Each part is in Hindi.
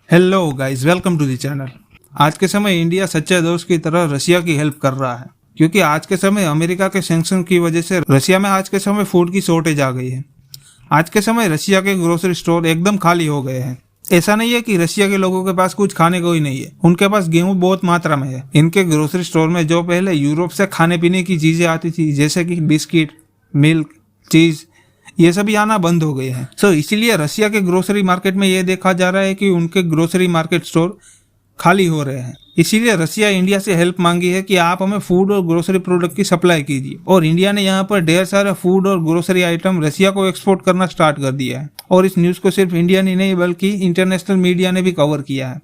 Hello guys, welcome to the channel. आज के समय इंडिया सच्चे दोस्त की तरह रशिया की हेल्प कर रहा है, क्योंकि आज के समय अमेरिका के सैंक्शन की वजह से रशिया में आज के समय फूड की शॉर्टेज आ गई है। आज के समय रशिया के ग्रोसरी स्टोर एकदम खाली हो गए हैं। ऐसा नहीं है कि रशिया के लोगों के पास कुछ खाने को ही नहीं है, उनके पास गेहूं बहुत मात्रा में है। इनके ग्रोसरी स्टोर में जो पहले यूरोप से खाने पीने की चीजें आती थी, जैसे कि बिस्किट, मिल्क, चीज, ये सभी आना बंद हो गए हैं। इसीलिए रशिया के ग्रोसरी मार्केट में ये देखा जा रहा है कि उनके ग्रोसरी मार्केट स्टोर खाली हो रहे हैं। इसीलिए रशिया इंडिया से हेल्प मांगी है कि आप हमें फूड और ग्रोसरी प्रोडक्ट की सप्लाई कीजिए, और इंडिया ने यहाँ पर ढेर सारा फूड और ग्रोसरी आइटम रशिया को एक्सपोर्ट करना स्टार्ट कर दिया है। और इस न्यूज़ को सिर्फ इंडिया ही नहीं बल्कि इंटरनेशनल मीडिया ने भी कवर किया है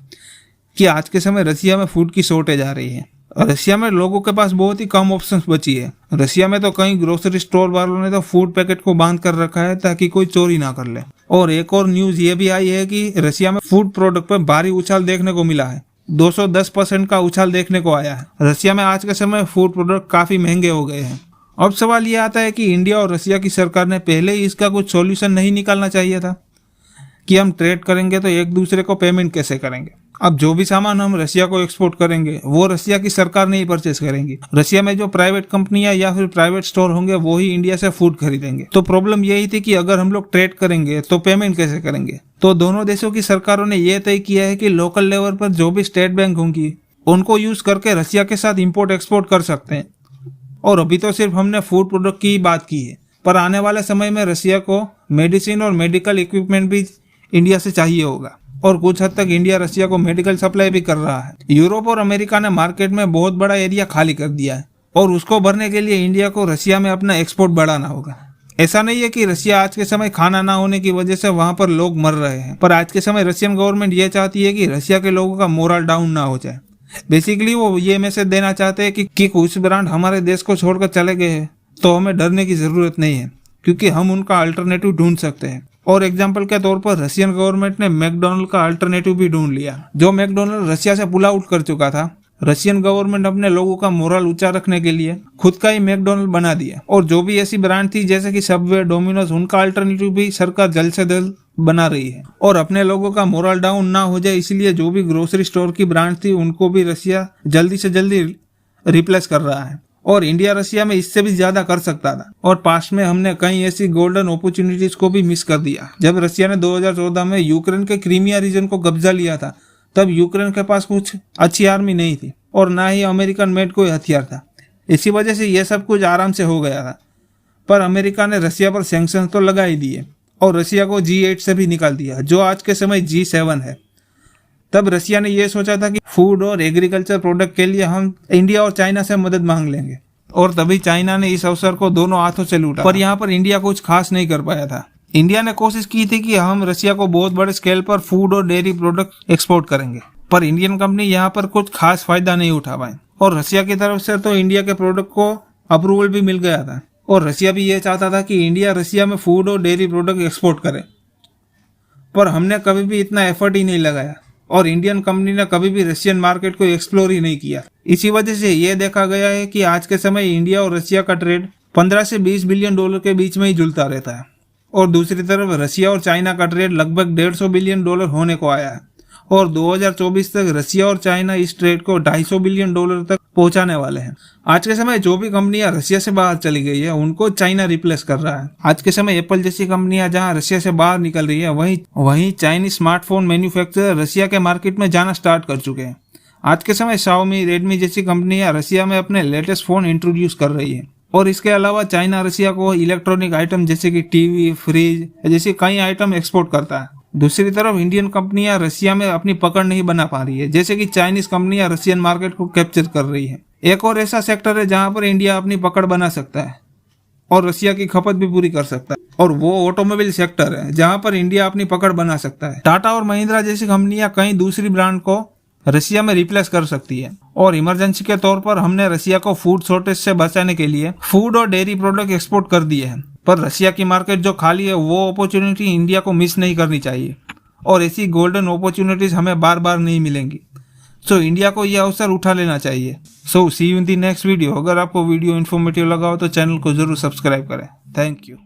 कि आज के समय रशिया में फूड की शॉर्टेज आ रही है। रशिया में लोगों के पास बहुत ही कम ऑप्शंस बची है। रशिया में तो कई ग्रोसरी स्टोर वालों ने तो फूड पैकेट को बांध कर रखा है ताकि कोई चोरी ना कर ले। और एक और न्यूज ये भी आई है कि रशिया में फूड प्रोडक्ट पर भारी उछाल देखने को मिला है। 210% का उछाल देखने को आया है। रशिया में आज के समय फूड प्रोडक्ट काफी महंगे हो गए हैं। अब सवाल ये आता है कि इंडिया और रशिया की सरकार ने पहले ही इसका कुछ सॉल्यूशन नहीं निकालना चाहिए था कि हम ट्रेड करेंगे तो एक दूसरे को पेमेंट कैसे करेंगे। अब जो भी सामान हम रशिया को एक्सपोर्ट करेंगे वो रशिया की सरकार नहीं परचेज करेंगी। रशिया में जो प्राइवेट कंपनियां या फिर प्राइवेट स्टोर होंगे वो ही इंडिया से फूड खरीदेंगे। तो प्रॉब्लम यही थी कि अगर हम लोग ट्रेड करेंगे तो पेमेंट कैसे करेंगे। तो दोनों देशों की सरकारों ने यह तय किया है कि लोकल लेवल पर जो भी स्टेट बैंक होंगी उनको यूज करके रशिया के साथ इम्पोर्ट एक्सपोर्ट कर सकते हैं। और अभी तो सिर्फ हमने फूड प्रोडक्ट की बात की है, पर आने वाले समय में रशिया को मेडिसिन और मेडिकल इक्विपमेंट भी इंडिया से चाहिए होगा। और कुछ हद तक इंडिया रशिया को मेडिकल सप्लाई भी कर रहा है। यूरोप और अमेरिका ने मार्केट में बहुत बड़ा एरिया खाली कर दिया है, और उसको भरने के लिए इंडिया को रशिया में अपना एक्सपोर्ट बढ़ाना होगा। ऐसा नहीं है कि रशिया आज के समय खाना ना होने की वजह से वहां पर लोग मर रहे हैं, पर आज के समय रशियन गवर्नमेंट ये चाहती है कि रशिया के लोगों का मोरल डाउन ना हो जाए। बेसिकली वो ये मैसेज देना चाहते हैं कि कुछ ब्रांड हमारे देश को छोड़कर चले गए हैं तो हमें डरने की जरूरत नहीं है, क्योंकि हम उनका अल्टरनेटिव ढूंढ सकते हैं। और एग्जाम्पल के तौर पर रशियन गवर्नमेंट ने मैकडोनल्ड का अल्टरनेटिव भी ढूंढ लिया। जो मैकडोनल्ड रशिया से पुल आउट कर चुका था, रशियन गवर्नमेंट अपने लोगों का मोरल ऊंचा रखने के लिए खुद का ही मैकडोनल्ड बना दिया। और जो भी ऐसी ब्रांड थी जैसे कि सबवे, डोमिनोज, उनका अल्टरनेटिव भी सरकार जल्द से जल्द बना रही है। और अपने लोगों का मोरल डाउन ना हो जाए इसलिए जो भी ग्रोसरी स्टोर की ब्रांड थी उनको भी रशिया जल्दी से जल्दी रिप्लेस कर रहा है। और इंडिया रशिया में इससे भी ज्यादा कर सकता था, और पास्ट में हमने कई ऐसी गोल्डन अपॉर्चुनिटीज को भी मिस कर दिया। जब रशिया ने 2014 में यूक्रेन के क्रीमिया रीजन को कब्जा लिया था, तब यूक्रेन के पास कुछ अच्छी आर्मी नहीं थी और ना ही अमेरिकन मेड कोई हथियार था। इसी वजह से यह सब कुछ आराम से हो गया था। पर अमेरिका ने रशिया पर सैंक्शन तो लगा ही दिए और रशिया को G8 से भी निकाल दिया, जो आज के समय G7 है। तब रशिया ने यह सोचा था कि फूड और एग्रीकल्चर प्रोडक्ट के लिए हम इंडिया और चाइना से मदद मांग लेंगे, और तभी चाइना ने इस अवसर को दोनों हाथों से लूटा। पर यहाँ पर इंडिया कुछ खास नहीं कर पाया था। इंडिया ने कोशिश की थी कि हम रशिया को बहुत बड़े स्केल पर फूड और डेयरी प्रोडक्ट एक्सपोर्ट करेंगे, पर इंडियन कंपनी यहाँ पर कुछ खास फायदा नहीं उठा पाए। और रशिया की तरफ से तो इंडिया के प्रोडक्ट को अप्रूवल भी मिल गया था, और रशिया भी ये चाहता था कि इंडिया रशिया में फूड और डेयरी प्रोडक्ट एक्सपोर्ट करे। पर हमने कभी भी इतना एफर्ट ही नहीं लगाया, और इंडियन कंपनी ने कभी भी रशियन मार्केट को एक्सप्लोर ही नहीं किया। इसी वजह से ये देखा गया है कि आज के समय इंडिया और रशिया का ट्रेड 15 से 20 बिलियन डॉलर के बीच में ही झूलता रहता है, और दूसरी तरफ रशिया और चाइना का ट्रेड लगभग 150 बिलियन डॉलर होने को आया है। और 2024 तक रशिया और चाइना इस ट्रेड को 250 बिलियन डॉलर तक पहुंचाने वाले हैं। आज के समय जो भी कंपनियां रशिया से बाहर चली गई है उनको चाइना रिप्लेस कर रहा है। आज के समय एप्पल जैसी कंपनियां जहां रशिया से बाहर निकल रही है, वहीं चाइनीज स्मार्टफोन मैन्युफैक्चरर रशिया के मार्केट में जाना स्टार्ट कर चुके हैं। आज के समय शाओमी, रेडमी जैसी कंपनियां रशिया में अपने लेटेस्ट फोन इंट्रोड्यूस कर रही है। और इसके अलावा चाइना रशिया को इलेक्ट्रॉनिक आइटम जैसे कि टीवी, फ्रिज जैसे कई आइटम एक्सपोर्ट करता है। दूसरी तरफ इंडियन कंपनियां रशिया में अपनी पकड़ नहीं बना पा रही है, जैसे कि चाइनीज कंपनियां रशियन मार्केट को कैप्चर कर रही है। एक और ऐसा सेक्टर है जहां पर इंडिया अपनी पकड़ बना सकता है और रशिया की खपत भी पूरी कर सकता है, और वो ऑटोमोबाइल सेक्टर है जहां पर इंडिया अपनी पकड़ बना सकता है। टाटा और महिंद्रा जैसी कंपनियां कई दूसरी ब्रांड को रशिया में रिप्लेस कर सकती है। और इमरजेंसी के तौर पर हमने रशिया को फूड शॉर्टेज से बचाने के लिए फूड और डेयरी प्रोडक्ट एक्सपोर्ट कर दिए हैं। पर रशिया की मार्केट जो खाली है वो अपॉर्चुनिटी इंडिया को मिस नहीं करनी चाहिए, और ऐसी गोल्डन अपॉर्चुनिटीज हमें बार बार नहीं मिलेंगी। इंडिया को यह अवसर उठा लेना चाहिए। See you in the next video. अगर आपको वीडियो इन्फॉर्मेटिव लगा हो तो चैनल को जरूर सब्सक्राइब करें। Thank you.